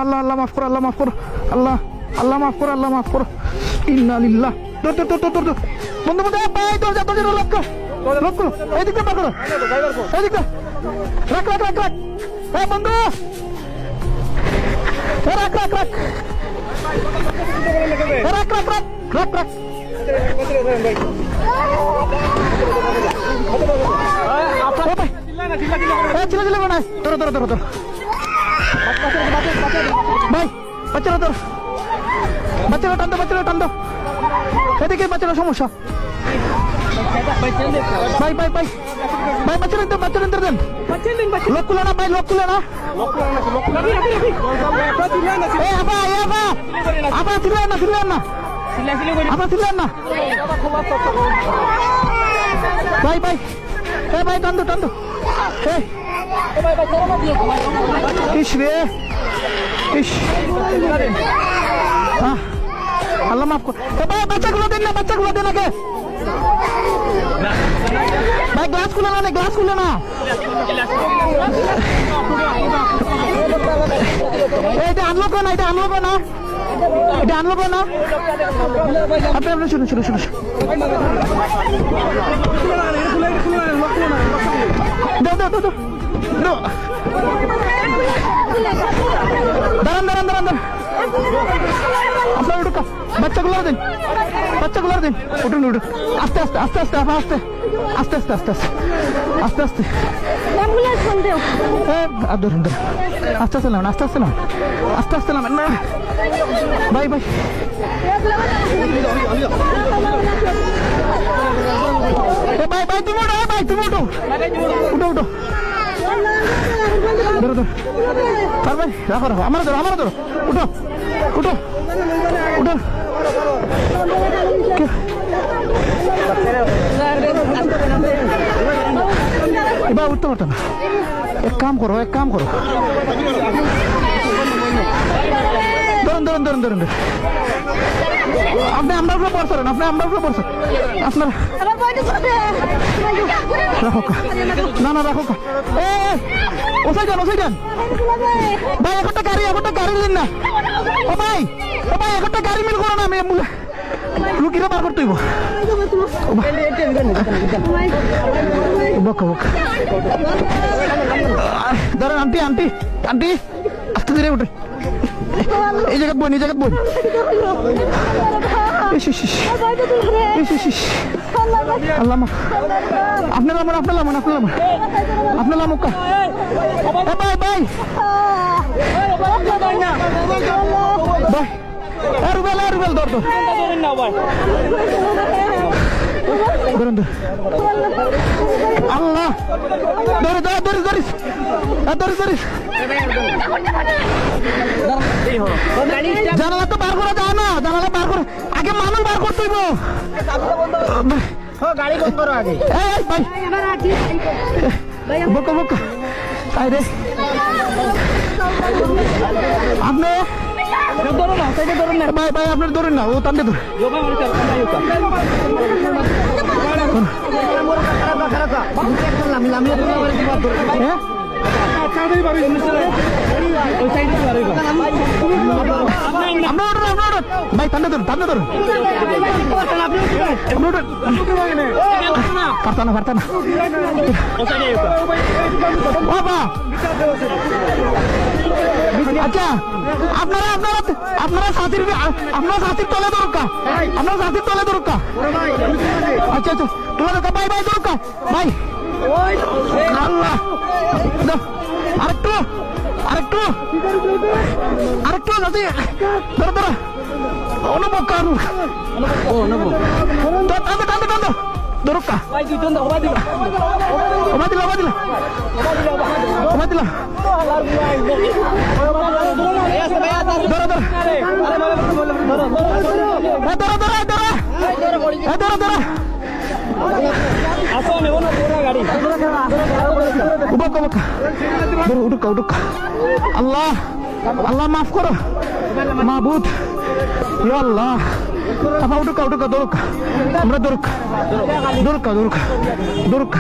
আল্লাহ আল্লাহ মাফ করো, আল্লাহ মাফ করো, আল্লাহ আল্লাহ মাফ করো, আল্লাহ মাফ করো। ইন্না লিল্লাহ। তোর তোর তোর তোর তোর বন্ধু বন্ধু ভাই তোর যা তোর লক্ষ্য লক্ষ্য এদিকে পার করো, এদিকে রাখ রাখ রাখ রাখ। এই বন্ধু রাখ রাখ রাখ রাখ রাখ রাখ রাখ রাখ। চিল্লা চিল্লা না তোর তোর তোর তোর ভাই বাচ্চারা তোর বাচ্চারা টান দো, বাচ্চারা টান দো, এদিকে বাচ্চারা সমস্যা। ভাই ভাই ভাই ভাই বাচ্চারা তো বাচ্চারা দেন, লোক খুলে না ভাই, লোক খুলে না। আপা আপা ছিলেন না, ছিলেন না, আপা ছিলেন না ভাই ভাই। এ ভাই টান দো, টান দো। ইস রে ইস, আল্লাহ মাফ কর ভাই। বাচ্চাগুলো দেন না, বাচ্চাগুলো দেন আগে ভাই। গ্লাস খুলে না, গ্লাস খুলে না। এটা আনলো না, এটা আনলো না, এটা আনলো না। আপনি আপনি শুনুন শুনুন শুনুন, দাও দাও দাও দাও। দাঁড়ান দাঁড়ান দাঁড়ান দাঁড়ান, আপনার উঠুক, বাচ্চাগুলো দিন, বাচ্চাগুলো দিন। উঠুন উঠুন, আস্তে আস্তে আস্তে আস্তে আপা, আস্তে আস্তে আস্তে আস্তে আস্তে আস্তে আস্তে ধরুন ধরুন, আস্তে আস্তে নামেন, আস্তে আস্তে নামেন, আস্তে আস্তে নামেন না ভাই ভাই। ভাই ভাই তুমি উঠো, ভাই তুমি উঠো, উঠো উঠো, ধরো ধরো ভাই, রাখো রাখো, আমার ধরো, আমার ধরো, উঠো উঠো উঠো। এবার উঠতে পারতো না। এক কাম করো, এক কাম করো, ধরুন ধরুন ধরুন ধরুন। আপনি আমরা উপরে পড়ছেন, আপনি আমরা উপরে পড়ছেন, আপনার রাখো, না না রাখো, ওসাই যান, ওসাই যান ভাই। একটা গাড়ি দিন না ও ভাই, ও ভাই একটা গাড়ি মিল করো না, আমি রুগীরা বার করতে হইব। ধরেন আন্টি, আন্টি আন্টি আস্তে ধীরে উঠে, এই জায়গায় বোন, এই জায়গায় বোন। আল্লাহ আপনার লামন, আপনার লামন, আপনার লামন, আপনার লামুকা ভাই ভাই ভাই। রুবেল, রুবেল ধর ধর, ধরুন ধর। আল্লাহ ধরে ধরে ধরে ধরিস, ধরিস ধরিস। জানালা তো বার করা যায় না, জানালা বার করে আগে মানুষ বার করতে হইব। গাড়ি বন্ধ করো আগে ভাই, বোকা বোকা তাই রে। আপনি ধরুন না, সাইডে ধরুন না ভাই, ভাই আপনার ধরুন না, ও টানতে ধরুন। ভাই টানতে ধরুন, টানতে ধরুন, পারতা না, পারতা না বাবা। আচ্ছা আপনারা আপনারা আপনারা সাথীর, আপনারা সাথীর তলে দরকার, আপনারা সাথীর তলে দরকার। আচ্ছা আচ্ছা তোলা দরকার ভাই, ভাই দরকার ভাই। আল্লাহ আরেকটু আরেকটু আরেকটু যাতে ধরো ধরো, অনুভব কারু টানতে টানতে টানতে দরকার। ওবা দিলা, ওবা দিলা, ওবা দিলা, ধরো ধরো ধরো ধরো ধরো। আল্লাহ আল্লাহ মাফ করো মাহবুদ, আল্লাহ আপা উঠুকা উঠুকা, দরুকা আমরা দরুকা দরুকা দরুকা দরুকা।